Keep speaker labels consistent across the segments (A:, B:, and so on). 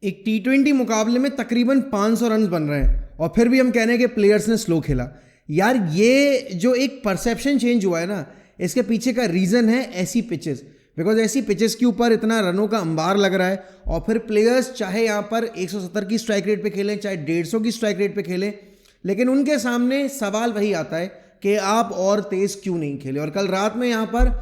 A: एक T20 मुकाबले में तकरीबन 500 रन बन रहे हैं और फिर भी हम कह रहे हैं कि प्लेयर्स ने स्लो खेला। यार ये जो एक परसेप्शन चेंज हुआ है ना, इसके पीछे का रीज़न है ऐसी पिचेस। बिकॉज ऐसी पिचेस के ऊपर इतना रनों का अंबार लग रहा है और फिर प्लेयर्स चाहे यहाँ पर 170 की स्ट्राइक रेट पे खेलें, चाहे 150 की स्ट्राइक रेट पे खेलें, लेकिन उनके सामने सवाल वही आता है कि आप और तेज़ क्यों नहीं खेले। और कल रात में यहाँ पर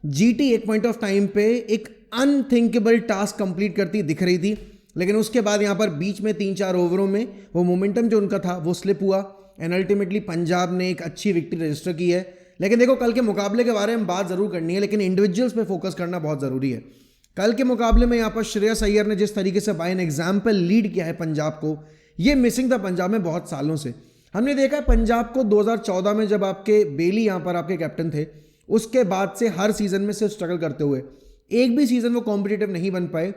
A: जीटी एक पॉइंट ऑफ टाइम पे एक अनथिंकेबल टास्क कंप्लीट करती दिख रही थी, लेकिन उसके बाद यहाँ पर बीच में 3-4 ओवरों में वो मोमेंटम जो उनका था वो स्लिप हुआ एंड अल्टीमेटली पंजाब ने एक अच्छी विक्ट्री रजिस्टर की है। लेकिन देखो, कल के मुकाबले के बारे में बात जरूर करनी है, लेकिन इंडिविजुअल्स पे फोकस करना बहुत ज़रूरी है। कल के मुकाबले में यहाँ पर श्रेयस अय्यर ने जिस तरीके से बाय एन एग्जाम्पल लीड किया है पंजाब को, ये मिसिंग था पंजाब में बहुत सालों से। हमने देखा है पंजाब को 2014 में जब आपके बेली यहाँ पर आपके कैप्टन थे, उसके बाद से हर सीजन में सिर्फ स्ट्रगल करते हुए एक भी सीजन वो कॉम्पिटिटिव नहीं बन पाए।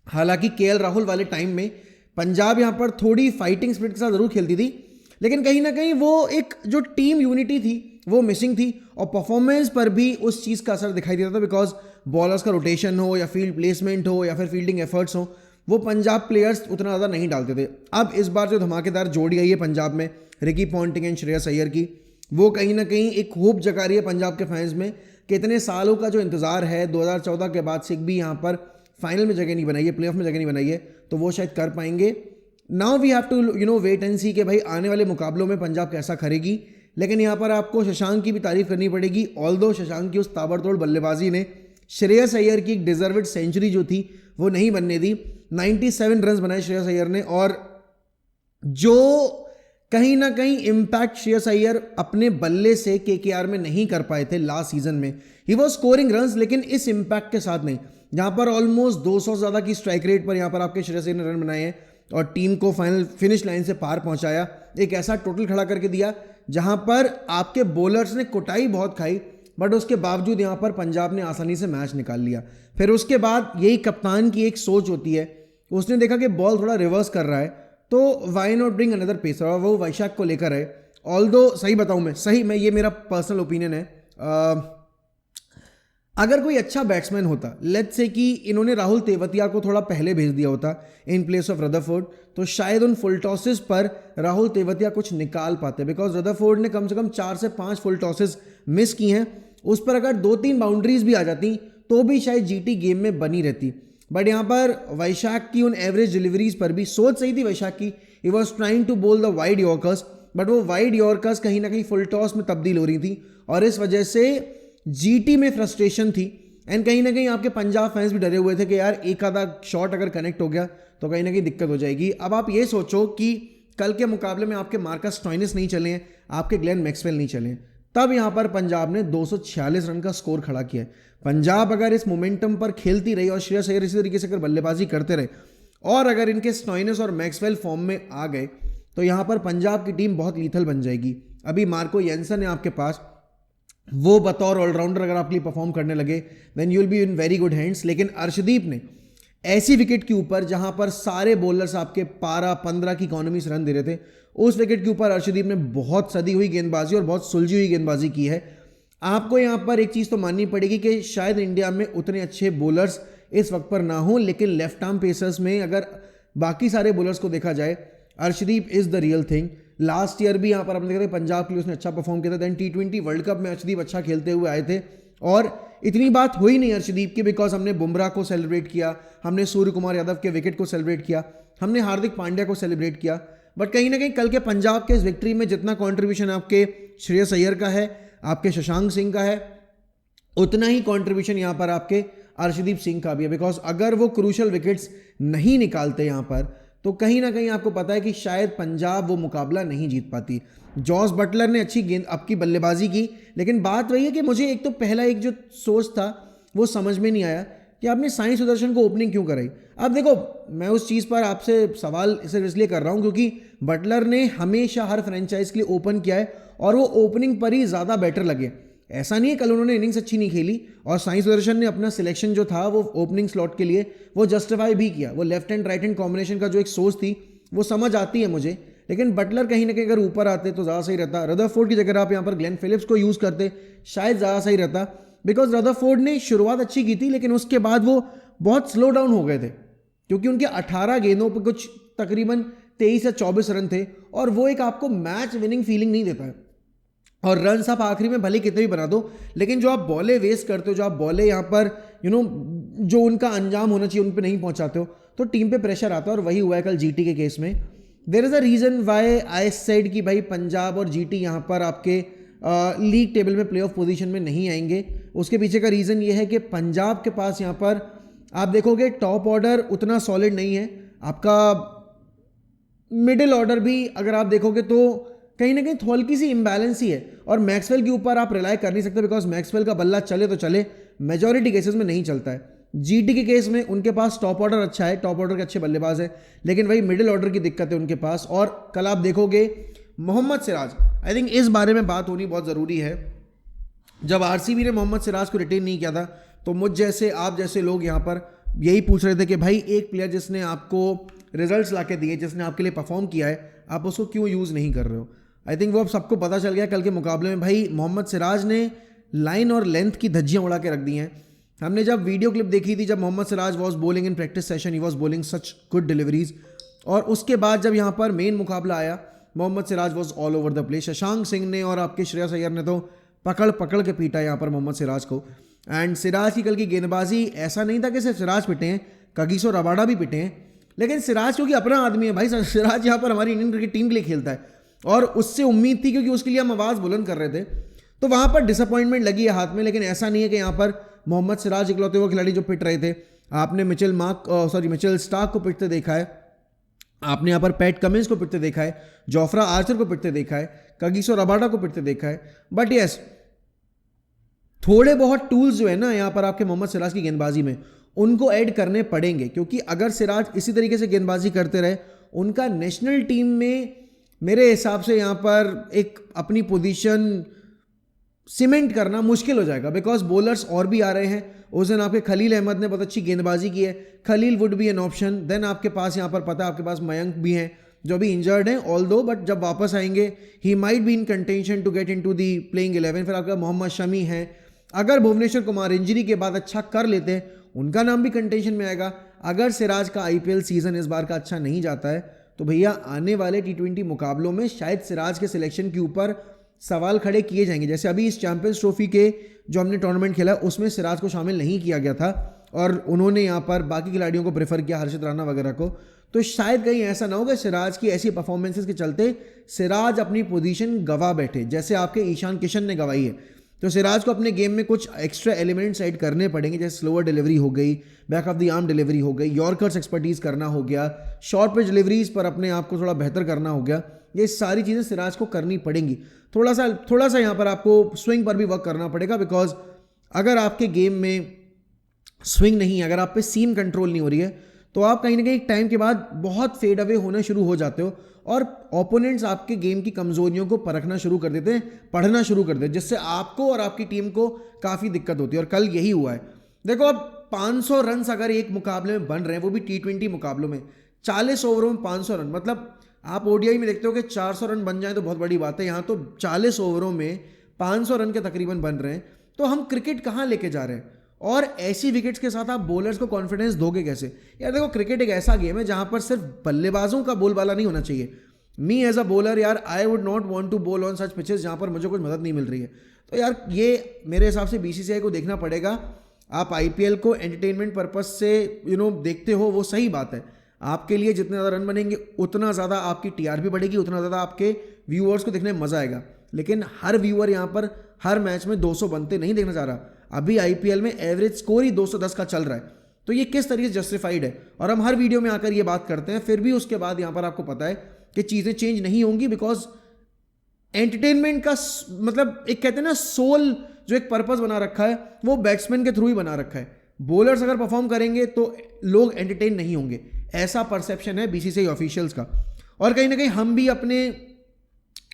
A: हालांकि केएल राहुल वाले टाइम में पंजाब यहाँ पर थोड़ी फाइटिंग स्पिरिट के साथ जरूर खेलती थी, लेकिन कहीं ना कहीं वो एक जो टीम यूनिटी थी वो मिसिंग थी और परफॉर्मेंस पर भी उस चीज़ का असर दिखाई देता था। बिकॉज बॉलर्स का रोटेशन हो या फील्ड प्लेसमेंट हो या फिर फील्डिंग एफर्ट्स हो, वो पंजाब प्लेयर्स उतना ज़्यादा नहीं डालते थे। अब इस बार जो धमाकेदार जोड़ी आई है पंजाब में Ricky Ponting and Shreyas Iyer की, वो कहीं ना कहीं एक होप जगा रही है पंजाब के फैंस में कि इतने सालों का जो इंतज़ार है 2014 के बाद से एक भी यहाँ पर फाइनल में जगह नहीं बनाई है, प्लेऑफ में जगह नहीं बनाई है, तो वो शायद कर पाएंगे। Now we have to wait and see कि भाई आने वाले मुकाबलों में पंजाब कैसा करेगी। लेकिन यहाँ पर आपको शशांक की भी तारीफ करनी पड़ेगी। ऑल्दो शशांक की उस ताबड़तोड़ बल्लेबाजी ने श्रेयस अय्यर की एक डिजर्वेड सेंचुरी जो थी वो नहीं बनने दी। 97 रन बनाए श्रेयस अय्यर ने, और जो कहीं ना कहीं इम्पैक्ट श्रेयस अय्यर अपने बल्ले से केकेआर में नहीं कर पाए थे लास्ट सीजन में। ही वॉज स्कोरिंग रन्स, लेकिन इस इम्पैक्ट के साथ नहीं। जहाँ पर ऑलमोस्ट 200 से ज़्यादा की स्ट्राइक रेट पर यहाँ पर आपके श्रेयस अय्यर ने रन बनाए हैं और टीम को फाइनल फिनिश लाइन से पार पहुँचाया। एक ऐसा टोटल खड़ा करके दिया जहाँ पर आपके बॉलर्स ने कुटाई बहुत खाई, बट उसके बावजूद यहाँ पर पंजाब ने आसानी से मैच निकाल लिया। फिर उसके बाद यही कप्तान की एक सोच होती है, उसने देखा कि बॉल थोड़ा रिवर्स कर रहा है तो why not bring another pacer, और वो वैशाख को लेकर है। ऑल्दो सही बताऊँ मैं ये मेरा पर्सनल ओपिनियन है, अगर कोई अच्छा बैट्समैन होता, लेट्स से कि इन्होंने राहुल तेवतिया को थोड़ा पहले भेज दिया होता इन प्लेस ऑफ रदरफोर्ड, तो शायद उन फुल टॉसेस पर राहुल तेवतिया कुछ निकाल पाते। बिकॉज रदरफोर्ड ने कम से कम 4 से 5 फुल टॉसेस मिस की हैं, उस पर अगर 2-3 बाउंड्रीज भी आ जाती तो भी शायद जीटी गेम में बनी रहती। बट यहाँ पर वैशाख की उन एवरेज डिलीवरीज पर भी सोच सही थी वैशाख की। ही वॉज ट्राइंग टू बोल द वाइड यॉर्कर्स, बट वो वाइड यॉर्कर्स कहीं ना कहीं फुल टॉस में तब्दील हो रही थी और इस वजह से जीटी में फ्रस्ट्रेशन थी। एंड कहीं ना कहीं आपके पंजाब फैंस भी डरे हुए थे कि यार एक आधा शॉट अगर कनेक्ट हो गया तो कहीं ना कहीं दिक्कत हो जाएगी। अब आप ये सोचो कि कल के मुकाबले में आपके मार्कस स्टोइनिस नहीं चले हैं, आपके ग्लेन मैक्सवेल नहीं चले हैं, तब यहाँ पर पंजाब ने 246 रन का स्कोर खड़ा किया है। पंजाब अगर इस मोमेंटम पर खेलती रही और श्रेयस अय्यर इसी तरीके से अगर बल्लेबाजी करते रहे और अगर इनके स्टोइनिस और मैक्सवेल फॉर्म में आ गए तो यहाँ पर पंजाब की टीम बहुत लीथल बन जाएगी। अभी मार्को येंसन है आपके पास, वो बतौर ऑलराउंडर अगर आपके लिए परफॉर्म करने लगे then you will be in very good hands. लेकिन अर्शदीप ने ऐसी विकेट के ऊपर जहां पर सारे बॉलर्स आपके 12-15 की इकोनॉमी से रन दे रहे थे, उस विकेट के ऊपर अर्शदीप ने बहुत सदी हुई गेंदबाजी और बहुत सुलझी हुई गेंदबाजी की है। आपको यहां पर एक चीज़ तो माननी पड़ेगी कि शायद इंडिया में उतने अच्छे बॉलर्स इस वक्त पर ना हो, लेकिन लेफ्ट आर्म पेसर्स में अगर बाकी सारे बॉलर्स को देखा जाए, Arshdeep is the real thing. Last year भी यहाँ पर हमने देखा पंजाब के लिए उसने अच्छा परफॉर्म किया था। देन T20 वर्ल्ड कप में अर्शदीप अच्छा खेलते हुए आए थे और इतनी बात हुई नहीं अर्शदीप की, बिकॉज हमने बुमराह को सेलिब्रेट किया, हमने सूर्य कुमार यादव के विकेट को सेलिब्रेट किया, हमने हार्दिक पांड्या को सेलिब्रेट किया। बट कहीं ना कहीं कल के पंजाब के इस विक्ट्री में जितना कॉन्ट्रीब्यूशन आपके श्रेयस अय्यर का है, आपके शशांक सिंह का है, उतना ही कॉन्ट्रीब्यूशन यहाँ पर आपके अर्शदीप सिंह का भी है। बिकॉज अगर वो क्रूशल विकेट्स नहीं निकालते यहाँ पर तो कहीं ना कहीं आपको पता है कि शायद पंजाब वो मुकाबला नहीं जीत पाती। जॉस बटलर ने अच्छी गेंद आपकी बल्लेबाजी की, लेकिन बात वही है कि मुझे एक तो पहला एक जो सोच था वो समझ में नहीं आया कि आपने साई सुदर्शन को ओपनिंग क्यों कराई। अब देखो, मैं उस चीज़ पर आपसे सवाल सिर्फ इसलिए कर रहा हूँ क्योंकि बटलर ने हमेशा हर फ्रेंचाइज के लिए ओपन किया है और वो ओपनिंग पर ही ज़्यादा बेटर लगे। ऐसा नहीं है कल उन्होंने इनिंग्स अच्छी नहीं खेली और साई सुदर्शन ने अपना सिलेक्शन जो था वो ओपनिंग स्लॉट के लिए वो जस्टिफाई भी किया। वो left hand right hand combination का जो एक सोच थी वो समझ आती है मुझे, लेकिन बटलर कहीं ना कहीं अगर ऊपर आते तो ज़्यादा सही रहता। रदरफोर्ड की जगह आप यहाँ पर ग्लेन फिलिप्स को यूज़ करते शायद ज़्यादा सही रहता, बिकॉज रदरफोर्ड ने शुरुआत अच्छी की थी लेकिन उसके बाद वो बहुत स्लो डाउन हो गए थे। क्योंकि उनके 18 गेंदों पर कुछ तकरीबन 23 या 24 रन थे और वो एक आपको मैच विनिंग फीलिंग नहीं देता है। और रन आप आखिरी में भले कितने भी बना दो, लेकिन जो आप बॉलें वेस्ट करते हो, जो आप बॉलें यहाँ पर जो उनका अंजाम होना चाहिए उन पे नहीं पहुंचाते हो, तो टीम पे प्रेशर आता है। और वही हुआ है कल जीटी के केस में। There is a reason why I said कि भाई पंजाब और जीटी यहाँ पर आपके लीग टेबल में प्लेऑफ पोजीशन में नहीं आएंगे। उसके पीछे का रीज़न ये है कि पंजाब के पास यहाँ पर आप देखोगे टॉप ऑर्डर उतना सॉलिड नहीं है, आपका मिडिल ऑर्डर भी अगर आप देखोगे तो कहीं ना कहीं हल्की सी इम्बैलेंस ही है। और मैक्सवेल के ऊपर आप रिलाई कर नहीं सकते, बिकॉज मैक्सवेल का बल्ला चले तो चले, मेजॉरिटी केसेस में नहीं चलता है। जीटी के केस में उनके पास टॉप ऑर्डर अच्छा है, टॉप ऑर्डर के अच्छे बल्लेबाज है, लेकिन वही मिडिल ऑर्डर की दिक्कत है उनके पास। और कल आप देखोगे मोहम्मद सिराज, आई थिंक इस बारे में बात होनी बहुत ज़रूरी है। जब आरसीबी ने मोहम्मद सिराज को रिटेन नहीं किया था तो मुझ जैसे आप जैसे लोग यहाँ पर यही पूछ रहे थे कि भाई एक प्लेयर जिसने आपको रिजल्ट्स ला के दिए, जिसने आपके लिए परफॉर्म किया है, आप उसको क्यों यूज़ नहीं कर रहे हो। आई थिंक वो अब सबको पता चल गया कल के मुकाबले में भाई मोहम्मद सिराज ने लाइन और लेंथ की धज्जियाँ उड़ा के रख दी हैं। हमने जब वीडियो क्लिप देखी थी, जब Mohammed Siraj was bowling in practice session, he was bowling such good deliveries. और उसके बाद जब यहाँ पर मेन मुकाबला आया, Mohammed Siraj was all over the place. Shashank Singh ने और आपके श्रेयस अय्यर ने तो पकड़ पकड़ के पीटा यहाँ पर मोहम्मद सिराज को। एंड सिराज की कल की गेंदबाजी ऐसा नहीं था कि सिर्फ सिराज पिटे हैं, कगिसो रबाडा भी पिटे हैं, लेकिन सिराज क्योंकि अपना आदमी है भाई, सिराज यहाँ पर हमारी इंडियन क्रिकेट टीम के लिए खेलता है और उससे उम्मीद थी, क्योंकि उसके लिए हम आवाज़ बुलंद कर रहे थे, तो वहाँ पर डिसअपॉइंटमेंट लगी है हाथ में। लेकिन ऐसा नहीं है कि यहाँ पर मोहम्मद सिराज इकलौते वो खिलाड़ी जो पिट रहे थे। आपने मिचेल स्टार्क को पिटते देखा है, आपने यहाँ पर पैट कमिंस को पिटते देखा है, जोफ्रा आर्चर को पिटते देखा है, कगिसो रबाडा को पिटते देखा है। बट यस, थोड़े बहुत टूल्स जो है ना यहाँ पर आपके मोहम्मद सिराज की गेंदबाजी में, उनको ऐड करने पड़ेंगे, क्योंकि अगर सिराज इसी तरीके से गेंदबाजी करते रहे, उनका नेशनल टीम में मेरे हिसाब से यहाँ पर एक अपनी पोजीशन सीमेंट करना मुश्किल हो जाएगा, बिकॉज बॉलर्स और भी आ रहे हैं। उस दिन आपके खलील अहमद ने बहुत अच्छी गेंदबाजी की है, Khaleel would be an option. Then आपके पास यहाँ पर पता है आपके पास मयंक भी हैं जो अभी इंजर्ड हैं ऑल दो, बट जब वापस आएंगे he might be in contention to get into the playing 11। फिर आपका मोहम्मद शमी है, अगर भुवनेश्वर कुमार इंजरी के बाद अच्छा कर लेते हैं, उनका नाम भी कंटेंशन में आएगा। अगर सिराज का आईपीएल सीजन इस बार का अच्छा नहीं जाता है तो भैया आने वाले T20 मुकाबलों में शायद सिराज के सिलेक्शन के ऊपर सवाल खड़े किए जाएंगे। जैसे अभी इस चैंपियंस ट्रॉफी के जो हमने टूर्नामेंट खेला उसमें सिराज को शामिल नहीं किया गया था और उन्होंने यहाँ पर बाकी खिलाड़ियों को प्रेफर किया, हर्षित राणा वगैरह को। तो शायद कहीं ऐसा ना हो कि सिराज की ऐसी परफॉर्मेंसेस के चलते सिराज अपनी पोजीशन गवा बैठे, जैसे आपके ईशान किशन ने गवाई है। तो सिराज को अपने गेम में कुछ एक्स्ट्रा एलिमेंट्स ऐड करने पड़ेंगे, जैसे स्लोअर डिलीवरी हो गई, back of the arm delivery हो गई, यॉर्कर्स एक्सपर्टीज करना हो गया, शॉर्ट पिच डिलीवरीज पर अपने आप को थोड़ा बेहतर करना हो गया। ये सारी चीज़ें सिराज को करनी पड़ेंगी। थोड़ा सा यहाँ पर आपको स्विंग पर भी वर्क करना पड़ेगा, बिकॉज अगर आपके गेम में स्विंग नहीं है, अगर आप पे सीम कंट्रोल नहीं हो रही है, तो आप कहीं ना कहीं एक टाइम के बाद बहुत फेड अवे होना शुरू हो जाते हो और ओपोनेंट्स आपके गेम की कमजोरियों को परखना शुरू कर देते हैं, पढ़ना शुरू कर देते हैं, जिससे आपको और आपकी टीम को काफ़ी दिक्कत होती है। और कल यही हुआ है। देखो, अब 500 रन अगर एक मुकाबले में बन रहे हैं, वो भी T20 मुकाबलों में 40 ओवरों में 500 रन, मतलब आप ओडीआई में देखते हो कि 400 रन बन जाए तो बहुत बड़ी बात है, यहाँ तो 40 ओवरों में 500 रन के तकरीबन बन रहे हैं। तो हम क्रिकेट कहाँ लेके जा रहे हैं? और ऐसी विकेट्स के साथ आप बॉलर्स को कॉन्फिडेंस दोगे कैसे? यार देखो, क्रिकेट एक ऐसा गेम है जहां पर सिर्फ बल्लेबाजों का बोलबाला नहीं होना चाहिए। मी एज अ बॉलर, यार I would not want to bowl on such pitches जहां पर मुझे कुछ मदद नहीं मिल रही है। तो यार ये मेरे हिसाब से बीसीसीआई को देखना पड़ेगा। आप आईपीएल को एंटरटेनमेंट पर्पज से देखते हो, वो सही बात है। आपके लिए जितने ज़्यादा रन बनेंगे उतना ज़्यादा आपकी टीआरपी बढ़ेगी, उतना ज़्यादा आपके व्यूअर्स को देखने में मज़ा आएगा। लेकिन हर व्यूअर यहाँ पर हर मैच में 200 बनते नहीं देखना चाह रहा। अभी आईपीएल में एवरेज स्कोर ही 210 का चल रहा है, तो ये किस तरीके से जस्टिफाइड है? और हम हर वीडियो में आकर ये बात करते हैं, फिर भी उसके बाद यहाँ पर आपको पता है कि चीज़ें चेंज नहीं होंगी, बिकॉज एंटरटेनमेंट का मतलब एक कहते हैं ना सोल, जो एक पर्पस बना रखा है वो बैट्समैन के थ्रू ही बना रखा है। बॉलर्स अगर परफॉर्म करेंगे तो लोग एंटरटेन नहीं होंगे, ऐसा परसेप्शन है बीसीसीआई ऑफिशियल्स का। और कहीं ना कहीं हम भी अपने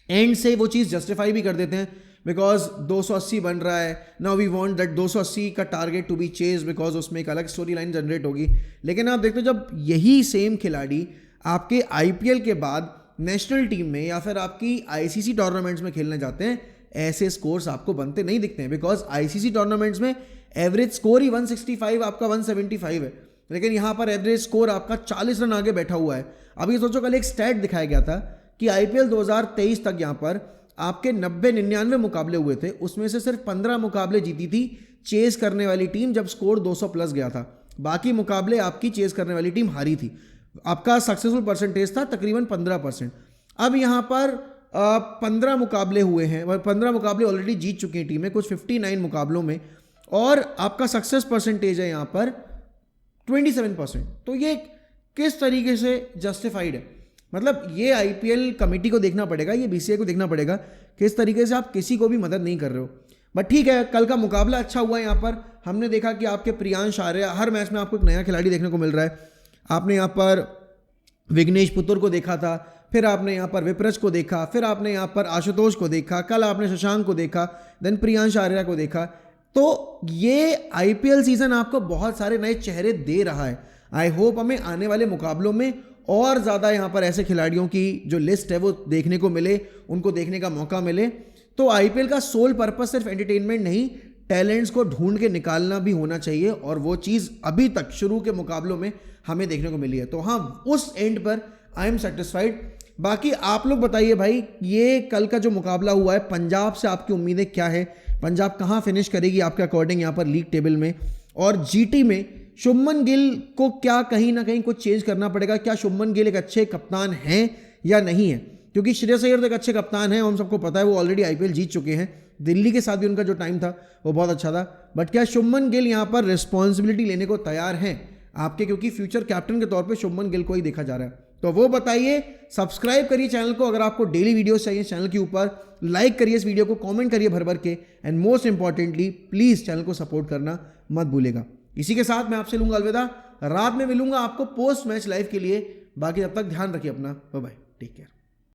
A: एंड से वो चीज़ जस्टिफाई भी कर देते हैं, बिकॉज 280 बन रहा है, नाउ वी वांट दैट 280 का target to be chase, because उसमें एक अलग स्टोरी लाइन जनरेट होगी। लेकिन आप देखते हो जब यही सेम खिलाड़ी आपके आईपीएल के बाद नेशनल टीम में या फिर आपकी आईसीसी टूर्नामेंट्स में खेलने जाते हैं, ऐसे स्कोर्स आपको बनते नहीं दिखते हैं, बिकॉज आईसीसी टूर्नामेंट्स में एवरेज स्कोर ही 165 आपका 175 है। लेकिन यहाँ पर एवरेज स्कोर आपका 40 रन आगे बैठा हुआ है। अभी सोचो कल एक स्टैट दिखाया गया था कि आईपीएल 2023 तक यहाँ पर आपके 90-99 मुकाबले हुए थे, उसमें से सिर्फ 15 मुकाबले जीती थी चेस करने वाली टीम जब स्कोर 200 प्लस गया था। बाकी मुकाबले आपकी चेस करने वाली टीम हारी थी। आपका सक्सेसफुल परसेंटेज था तकरीबन 15%। अब यहाँ पर 15 मुकाबले हुए हैं, 15 मुकाबले ऑलरेडी जीत चुकी हैं टीमें कुछ 59 मुकाबलों में, और आपका सक्सेस परसेंटेज है यहाँ पर 27%। तो ये किस तरीके से जस्टिफाइड है? मतलब ये आईपीएल कमेटी को देखना पड़ेगा, ये बीसीसीआई को देखना पड़ेगा किस तरीके से आप किसी को भी मदद नहीं कर रहे हो। बट ठीक है, कल का मुकाबला अच्छा हुआ है। यहाँ पर हमने देखा कि आपके प्रियांश आर्या, हर मैच में आपको एक नया खिलाड़ी देखने को मिल रहा है। आपने यहाँ पर विघ्नेश पुत्र को देखा था, फिर आपने यहाँ पर विप्रज को देखा, फिर आपने यहाँ पर आशुतोष को देखा, कल आपने शशांक को देखा, देन प्रियांश आर्या को देखा। तो ये आईपीएल सीजन आपको बहुत सारे नए चेहरे दे रहा है। आई होप हमें आने वाले मुकाबलों में और ज़्यादा यहाँ पर ऐसे खिलाड़ियों की जो लिस्ट है वो देखने को मिले, उनको देखने का मौका मिले। तो आईपीएल का सोल पर्पस सिर्फ एंटरटेनमेंट नहीं, टैलेंट्स को ढूंढ के निकालना भी होना चाहिए, और वो चीज़ अभी तक शुरू के मुकाबलों में हमें देखने को मिली है। तो हाँ, उस एंड पर आई एम सेटिस्फाइड। बाकी आप लोग बताइए भाई, ये कल का जो मुकाबला हुआ है, पंजाब से आपकी उम्मीदें क्या है? पंजाब कहाँ फिनिश करेगी आपके अकॉर्डिंग यहाँ पर लीग टेबल में? और जीटी में शुभमन गिल को क्या कहीं ना कहीं कुछ चेंज करना पड़ेगा? क्या शुभमन गिल एक अच्छे कप्तान हैं या नहीं है? क्योंकि श्रेयस अय्यर तो एक अच्छे कप्तान हैं, हम सबको पता है, वो ऑलरेडी आईपीएल जीत चुके हैं। दिल्ली के साथ भी उनका जो टाइम था वो बहुत अच्छा था। बट क्या शुभमन गिल यहाँ पर रिस्पॉन्सिबिलिटी लेने को तैयार हैं आपके? क्योंकि फ्यूचर कैप्टन के तौर पे शुभमन गिल को ही देखा जा रहा है। तो वो बताइए। सब्सक्राइब करिए चैनल को अगर आपको डेली वीडियोस चाहिए चैनल के ऊपर। लाइक करिए इस वीडियो को, कमेंट करिए भर भर के, and most importantly please channel को सपोर्ट करना मत भूलेगा। इसी के साथ मैं आपसे लूंगा अलविदा। रात में मिलूंगा आपको पोस्ट मैच लाइव के लिए। बाकी तब तक ध्यान रखिए अपना। Bye bye, take care.